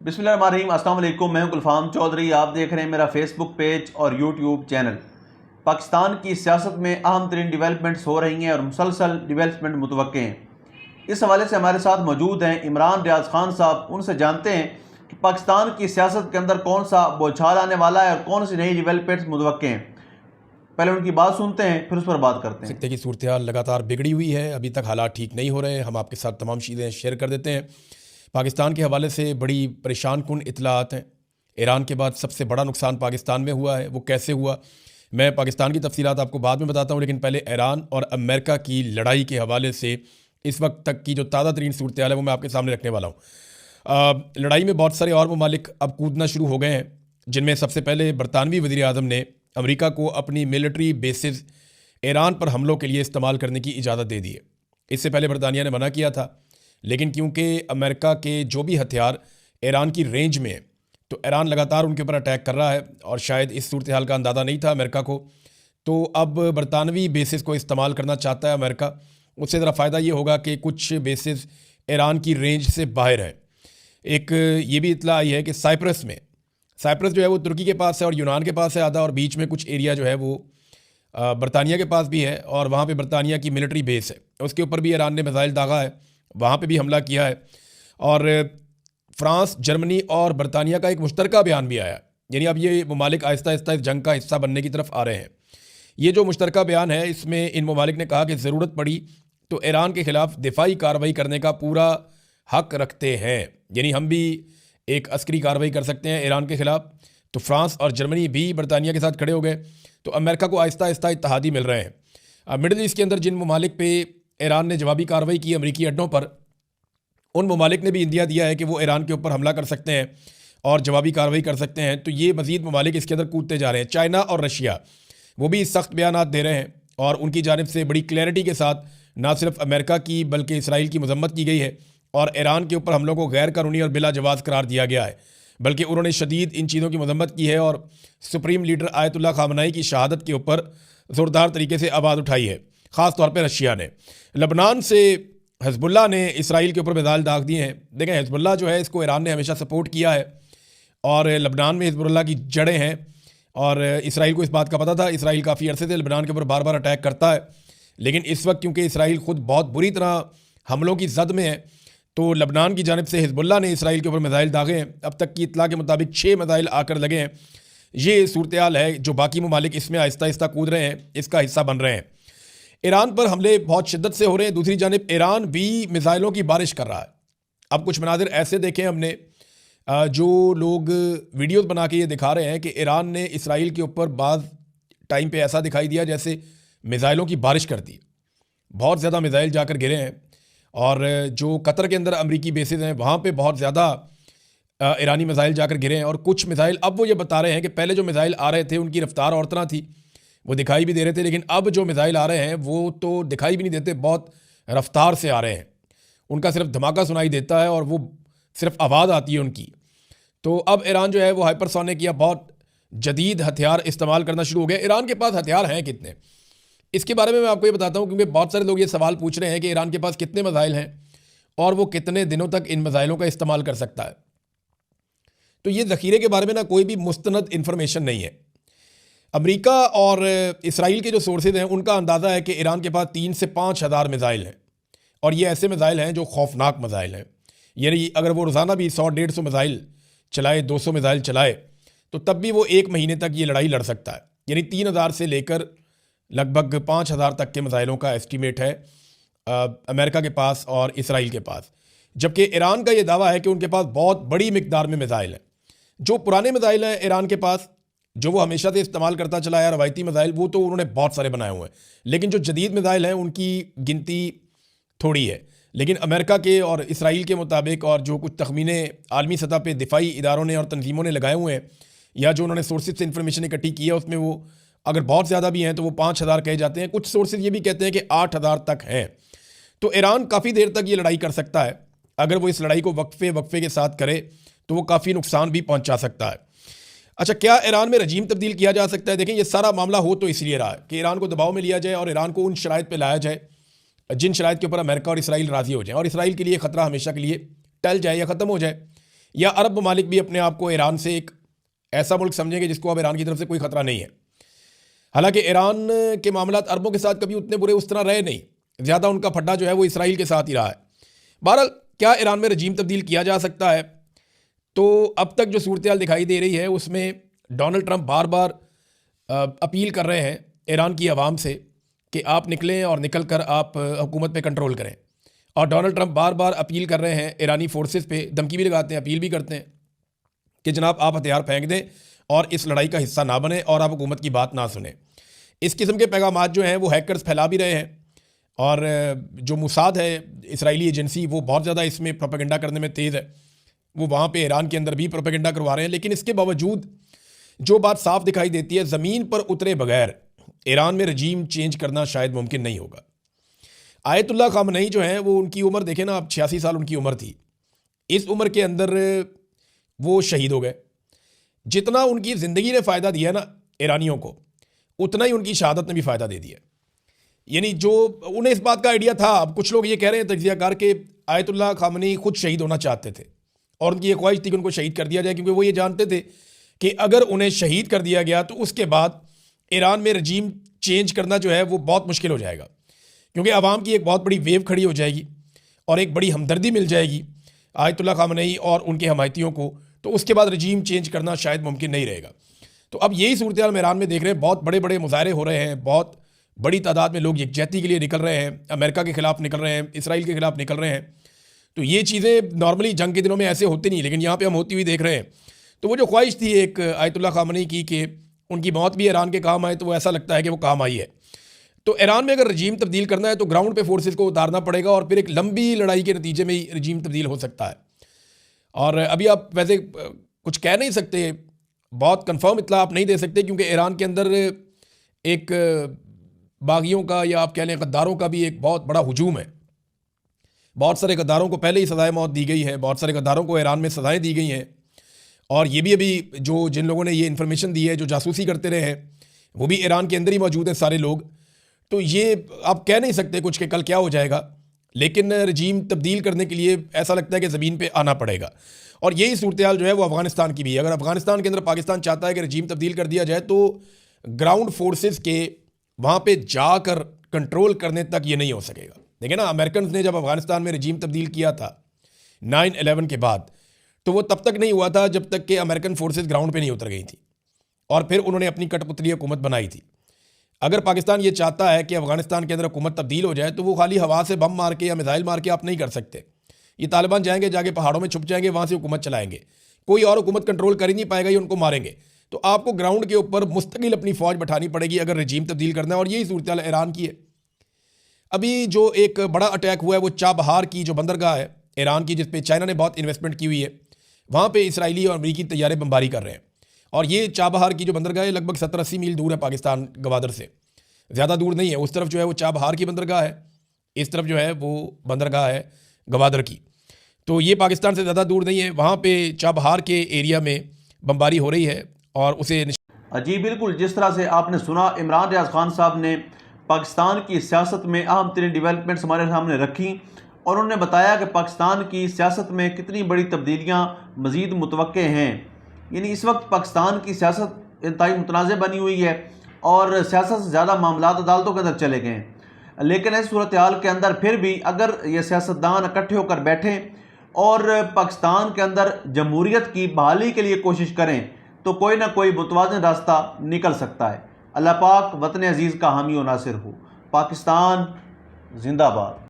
बिस्मिल्लाहिर्रहमानिर्रहीम। अस्सलाम वालेकुम। मैं हूं गुलफाम चौधरी। आप देख रहे हैं मेरा फेसबुक पेज और यूट्यूब चैनल। पाकिस्तान की सियासत में अहम तरीन डिवेलपमेंट्स हो रही हैं और मुसलसल डिवेलपमेंट मुतवक्के हैं। इस हवाले से हमारे साथ मौजूद हैं इमरान रियाज खान साहब। उनसे जानते हैं कि पाकिस्तान की सियासत के अंदर कौन सा बौछार आने वाला है और कौन सी नई डिवेलपमेंट्स मुतवक्के हैं। पहले उनकी बात सुनते हैं, फिर उस पर बात करते हैं। सकते कि सूरत हाल लगातार बिगड़ी हुई है, अभी तक हालात ठीक नहीं हो रहे हैं। हम आपके साथ तमाम चीज़ें शेयर कर देते हैं। पाकिस्तान के हवाले से बड़ी परेशान कुन इतलात हैं। ईरान के बाद सबसे बड़ा नुकसान पाकिस्तान में हुआ है, वो कैसे हुआ मैं पाकिस्तान की तफसीलात आपको बाद में बताता हूँ, लेकिन पहले ईरान और अमेरिका की लड़ाई के हवाले से इस वक्त तक की जो ताज़ा तरीन सूरत हाल है वो मैं आपके सामने रखने वाला हूँ। लड़ाई में बहुत सारे और ममालिक अब कूदना शुरू हो गए हैं, जिनमें सबसे पहले बरतानवी वज़ीर आज़म ने अमेरिका को अपनी मिलिट्री बेसिस ईरान पर हमलों के लिए इस्तेमाल करने की इजाज़त दे दी है। इससे पहले बरतानिया ने मना किया था, लेकिन क्योंकि अमेरिका के जो भी हथियार ईरान की रेंज में है, तो ईरान लगातार उनके ऊपर अटैक कर रहा है और शायद इस सूरत हाल का अंदाज़ा नहीं था अमेरिका को। तो अब बरतानवी बेसिस को इस्तेमाल करना चाहता है अमेरिका। उससे ज़रा फ़ायदा ये होगा कि कुछ बेसिस ईरान की रेंज से बाहर है। एक ये भी इतला आई है कि साइप्रस जो है वो तुर्की के पास है और यूनान के पास है आधा, और बीच में कुछ एरिया जो है वो बरतानिया के पास भी है, और वहाँ पे बरतानिया की मिलिट्री बेस है, उसके ऊपर भी ईरान ने मिसाइल दागा है, वहाँ पे भी हमला किया है। और फ्रांस, जर्मनी और बरतानिया का एक मुश्तरका बयान भी आया, यानी अब ये ममालिक आहिस्ता आहिस्ता इस जंग का हिस्सा बनने की तरफ आ रहे हैं। ये जो मुश्तरका बयान है, इसमें इन ममालिक ने कहा कि ज़रूरत पड़ी तो ईरान के ख़िलाफ़ दिफाई कार्रवाई करने का पूरा हक रखते हैं, यानी हम भी एक अस्करी कार्रवाई कर सकते हैं ईरान के ख़िलाफ़। तो फ्रांस और जर्मनी भी बरतानिया के साथ खड़े हो गए, तो अमेरिका को आहिस्ता आहिस्ता इत्तहादी मिल रहे हैं। मिडल ईस्ट के अंदर जिन ममालिक पे ईरान ने जवाबी कार्रवाई की अमरीकी अड्डों पर, उन ममालिक ने भी इंदिया दिया है कि वो ईरान के ऊपर हमला कर सकते हैं और जवाबी कार्रवाई कर सकते हैं। तो ये मज़ीद ममालिक इसके अंदर कूदते जा रहे हैं। चाइना और रशिया वो भी सख्त बयान दे रहे हैं, और उनकी जानिब से बड़ी क्लैरिटी के साथ ना सिर्फ अमेरिका की बल्कि इसराइल की मजम्मत की गई है, और ईरान के ऊपर हमलों को गैर कानूनी और बिला जवाज़ करार दिया गया है। बल्कि उन्होंने शदीद इन चीज़ों की मजम्मत की है और सुप्रीम लीडर आयतुल्लाह खामनाई की शहादत के ऊपर ज़ोरदार तरीके से आवाज़ उठाई है। ख़ास तौर पर रशिया ने, लबनान से हिजबुल्लाह ने इसराइल के ऊपर मिसाइल दाग दिए हैं। देखें, हिजबुल्लाह जो है इसको ईरान ने हमेशा सपोर्ट किया है, और लबनान में हिजबुल्लाह की जड़ें हैं, और इसराइल को इस बात का पता था। इसराइल काफ़ी अरसे से लबनान के ऊपर बार बार अटैक करता है, लेकिन इस वक्त क्योंकि इसराइल खुद बहुत बुरी तरह हमलों की जद में है, तो लबनान की जानिब से हिजबुल्लाह ने इसराइल के ऊपर मिसाइल दागे हैं। अब तक की इतला के मुताबिक 6 मिसाइल आकर लगे हैं। ये सूरत हाल है जो बाकी ममालिक इसमें आहिस्ता आहिस्ता कूद रहे हैं, इसका हिस्सा बन रहे हैं। ईरान पर हमले बहुत शिद्दत से हो रहे हैं। दूसरी जानिब ईरान भी मिसाइलों की बारिश कर रहा है। अब कुछ मनाजिर ऐसे देखे हमने, जो लोग वीडियोस बना के ये दिखा रहे हैं कि ईरान ने इसराइल के ऊपर बाज़ टाइम पे ऐसा दिखाई दिया जैसे मिसाइलों की बारिश कर दी। बहुत ज़्यादा मिसाइल जाकर गिरे हैं, और जो कतर के अंदर अमरीकी बेसिस हैं वहाँ पे बहुत ज़्यादा ईरानी मिसाइल जाकर गिरे हैं। और कुछ मिसाइल अब वो ये बता रहे हैं कि पहले जो मिसाइल आ रहे थे उनकी रफ्तार और तरह थी, वो दिखाई भी दे रहे थे, लेकिन अब जो मिसाइल आ रहे हैं वो तो दिखाई भी नहीं देते, बहुत रफ्तार से आ रहे हैं। उनका सिर्फ धमाका सुनाई देता है और वो सिर्फ आवाज़ आती है उनकी। तो अब ईरान जो है वो हाइपरसोनिक या बहुत जदीद हथियार इस्तेमाल करना शुरू हो गया। ईरान के पास हथियार हैं कितने, इसके बारे में मैं आपको ये बताता हूँ, क्योंकि बहुत सारे लोग ये सवाल पूछ रहे हैं कि ईरान के पास कितने मिसाइल हैं और वो कितने दिनों तक इन मिसाइलों का इस्तेमाल कर सकता है। तो ये ज़ख़ीरे के बारे में ना कोई भी मुस्तनद इन्फॉर्मेशन नहीं है। अमेरिका और इसराइल के जो सोर्सेज हैं उनका अंदाज़ा है कि ईरान के पास 3 से 5 हज़ार मिसाइल हैं, और ये ऐसे मिसाइल हैं जो खौफनाक मिसाइल हैं। यानी अगर वो रोज़ाना भी 100-150 मिसाइल चलाए, 200 मिसाइल चलाए, तो तब भी वो 1 महीने तक ये लड़ाई लड़ सकता है। यानी 3000 से लेकर लगभग 5000 तक के मिसाइलों का एस्टीमेट है अमेरिका के पास और इसराइल के पास। जबकि ईरान का ये दावा है कि उनके पास बहुत बड़ी मिकदार में मिसाइल हैं। जो पुराने मिसाइल हैं ईरान के पास, जो वो हमेशा से इस्तेमाल करता चला है रवायती मिसाइल, वो तो उन्होंने बहुत सारे बनाए हुए हैं, लेकिन जो जदीद मिसाइल हैं उनकी गिनती थोड़ी है। लेकिन अमेरिका के और इसराइल के मुताबिक, और जो कुछ तखमीने आलमी सतह पे दिफाई इदारों ने और तंजीमों ने लगाए हुए हैं, या जो उन्होंने सोर्सेज से इन्फॉर्मेशन इकट्ठी की है, उसमें वो अगर बहुत ज़्यादा भी हैं तो वो 5000 कहे जाते हैं। कुछ सोर्सेज ये भी कहते हैं कि 8000 तक हैं। तो ईरान काफ़ी देर तक ये लड़ाई कर सकता है। अगर वो इस लड़ाई को वक्फे के साथ करे तो वो काफ़ी नुकसान भी पहुंचा सकता है। अच्छा, क्या ईरान में रजीम तब्दील किया जा सकता है? देखें, ये सारा मामला हो तो इसलिए रहा है कि ईरान को दबाव में लिया जाए और ईरान को उन शराइत पर लाया जाए जिन शराइत के ऊपर अमेरिका और इसराइल राज़ी हो जाए, और इसराइल के लिए ख़तरा हमेशा के लिए टल जाए या ख़त्म हो जाए। या अरब ममालिक भी अपने आप को ईरान से एक ऐसा मुल्क समझेंगे जिसको अब ईरान की तरफ से कोई खतरा नहीं है। हालांकि ईरान के मामलात अरबों के साथ कभी उतने बुरे उस तरह रहे नहीं, ज़्यादा उनका फड्डा जो है वो इसराइल के साथ ही रहा है। बहरहाल क्या ईरान में रजीम तब्दील किया जा सकता है? तो अब तक जो सूरत दिखाई दे रही है उसमें डोनाल्ड ट्रंप बार बार अपील कर रहे हैं ईरान की आवाम से कि आप निकलें और निकल कर आप हुकूमत पे कंट्रोल करें। और डोनाल्ड ट्रंप बार बार अपील कर रहे हैं ईरानी फोर्सेस पे, धमकी भी लगाते हैं, अपील भी करते हैं कि जनाब आप हथियार फेंक दें और इस लड़ाई का हिस्सा ना बने और आप हुकूमत की बात ना सुने। इस किस्म के पैगामात जो हैं वो हैकर्स फैला भी रहे हैं और जो मुसाद है इसराइली एजेंसी वो बहुत ज़्यादा इसमें प्रोपेगेंडा करने में तेज़ है। वो वहाँ पे ईरान के अंदर भी प्रोपेगेंडा करवा रहे हैं। लेकिन इसके बावजूद जो बात साफ दिखाई देती है, ज़मीन पर उतरे बगैर ईरान में रजीम चेंज करना शायद मुमकिन नहीं होगा। आयतुल्लाह ख़ामनेई जो हैं वो उनकी उम्र देखें ना, अब 86 साल उनकी उम्र थी। इस उम्र के अंदर वो शहीद हो गए। जितना उनकी ज़िंदगी ने फ़ायदा दिया ना ईरानियों को, उतना ही उनकी शहादत ने भी फ़ायदा दे दिया। यानी जो उन्हें इस बात का आइडिया था, अब कुछ लोग ये कह रहे हैं तज्ज़ियाकार के आयतुल्लाह ख़ामनेई खुद शहीद होना चाहते थे और उनकी ये ख्वाहिश थी कि उनको शहीद कर दिया जाए, क्योंकि वो ये जानते थे कि अगर उन्हें शहीद कर दिया गया तो उसके बाद ईरान में रजीम चेंज करना जो है वो बहुत मुश्किल हो जाएगा, क्योंकि आवाम की एक बहुत बड़ी वेव खड़ी हो जाएगी और एक बड़ी हमदर्दी मिल जाएगी आयतुल्लाह ख़ामनेई और उनके हमायतियों को। तो उसके बाद रजीम चेंज करना शायद मुमकिन नहीं रहेगा। तो अब यही सूरत हाल ईरान में देख रहे हैं, बहुत बड़े बड़े मुजाहरे हो रहे हैं, बहुत बड़ी तादाद में लोग यकजहती के लिए निकल रहे हैं, अमेरिका के ख़िलाफ़ निकल रहे हैं, इसराइल के ख़िलाफ़ निकल रहे हैं। तो ये चीज़ें नॉर्मली जंग के दिनों में ऐसे होती नहीं, लेकिन यहाँ पे हम होती हुई देख रहे हैं। तो वो जो ख्वाहिश थी एक आयतुल्लाह ख़ामनेई की कि उनकी मौत भी ईरान के काम आए, तो वो ऐसा लगता है कि वो काम आई है। तो ईरान में अगर रजीम तब्दील करना है तो ग्राउंड पे फोर्सेस को उतारना पड़ेगा और फिर एक लंबी लड़ाई के नतीजे में ही रजीम तब्दील हो सकता है। और अभी आप वैसे कुछ कह नहीं सकते, बहुत कंफर्म इत्तला आप नहीं दे सकते, क्योंकि ईरान के अंदर एक बागियों का या आप कह लें गद्दारों का भी एक बहुत बड़ा हुजूम है। बहुत सारे गद्दारों को पहले ही सज़ाए मौत दी गई है, बहुत सारे गद्दारों को ईरान में सज़ाएँ दी गई हैं। और ये भी अभी जो जिन लोगों ने ये इन्फॉर्मेशन दी है, जो जासूसी करते रहे हैं, वो भी ईरान के अंदर ही मौजूद हैं सारे लोग। तो ये आप कह नहीं सकते कुछ कि कल क्या हो जाएगा, लेकिन रजीम तब्दील करने के लिए ऐसा लगता है कि ज़मीन पे आना पड़ेगा। और यही सूरत हाल जो है वो अफ़गानिस्तान की भी है। अगर अफ़गानिस्तान के अंदर पाकिस्तान चाहता है कि रजीम तब्दील कर दिया जाए तो ग्राउंड फोर्सेस के वहाँ पे जाकर कंट्रोल करने तक ये नहीं हो सकेगा। देखिए ना, अमेरिकन ने जब अफ़गानिस्तान में रजीम तब्दील किया था 9/11 के बाद, तो वो तब तक नहीं हुआ था जब तक कि अमेरिकन फोर्सेस ग्राउंड पे नहीं उतर गई थी और फिर उन्होंने अपनी कठपुतली हुकूमत बनाई थी। अगर पाकिस्तान ये चाहता है कि अफ़गानिस्तान के अंदर हुकूमत तब्दील हो जाए तो वो खाली हवा से बम मार के या मिसाइल मार के आप नहीं कर सकते। ये तालिबान जाएंगे, जाके पहाड़ों में छुप जाएंगे, वहाँ से हुकूमत चलाएंगे, कोई और हुकूमत कंट्रोल कर ही नहीं पाएगा, ये उनको मारेंगे। तो आपको ग्राउंड के ऊपर मुस्तकिल अपनी फ़ौज बैठानी पड़ेगी अगर रजीम तब्दील करना है। और यही सूरत हाल ईरान की है। अभी जो एक बड़ा अटैक हुआ है वो चाबहार की जो बंदरगाह है ईरान की, जिस पे चाइना ने बहुत इन्वेस्टमेंट की हुई है, वहाँ पे इसराइली और अमरीकी तैयारे बमबारी कर रहे हैं। और ये चाबहार की जो बंदरगाह है लगभग 70-80 मील दूर है पाकिस्तान गवादर से, ज़्यादा दूर नहीं है। उस तरफ जो है वो चाबहार की बंदरगाह है, इस तरफ जो है वो बंदरगाह है गवादर की। तो ये पाकिस्तान से ज़्यादा दूर नहीं है। वहाँ पे चाबहार के एरिया में बमबारी हो रही है और उसे जी बिल्कुल, जिस तरह से आपने सुना, इमरान रियाज खान साहब ने पाकिस्तान की सियासत में अहम तरीन डेवलपमेंट्स हमारे सामने रखी और उन्होंने बताया कि पाकिस्तान की सियासत में कितनी बड़ी तब्दीलियाँ मज़ीद मुतवक्के हैं। यानी इस वक्त पाकिस्तान की सियासत इंतहाई मुतनाज़ बनी हुई है और सियासत से ज़्यादा मामलात अदालतों के अंदर चले गए हैं। लेकिन इस सूरत हाल के अंदर फिर भी अगर ये सियासतदान इकट्ठे होकर बैठें और पाकिस्तान के अंदर जमहूरियत की बहाली के लिए कोशिश करें तो कोई ना कोई मुतवाज़िन रास्ता निकल सकता है। अल्लाह पाक वतन अजीज़ का हामी और नासिर हो। पाकिस्तान जिंदाबाद।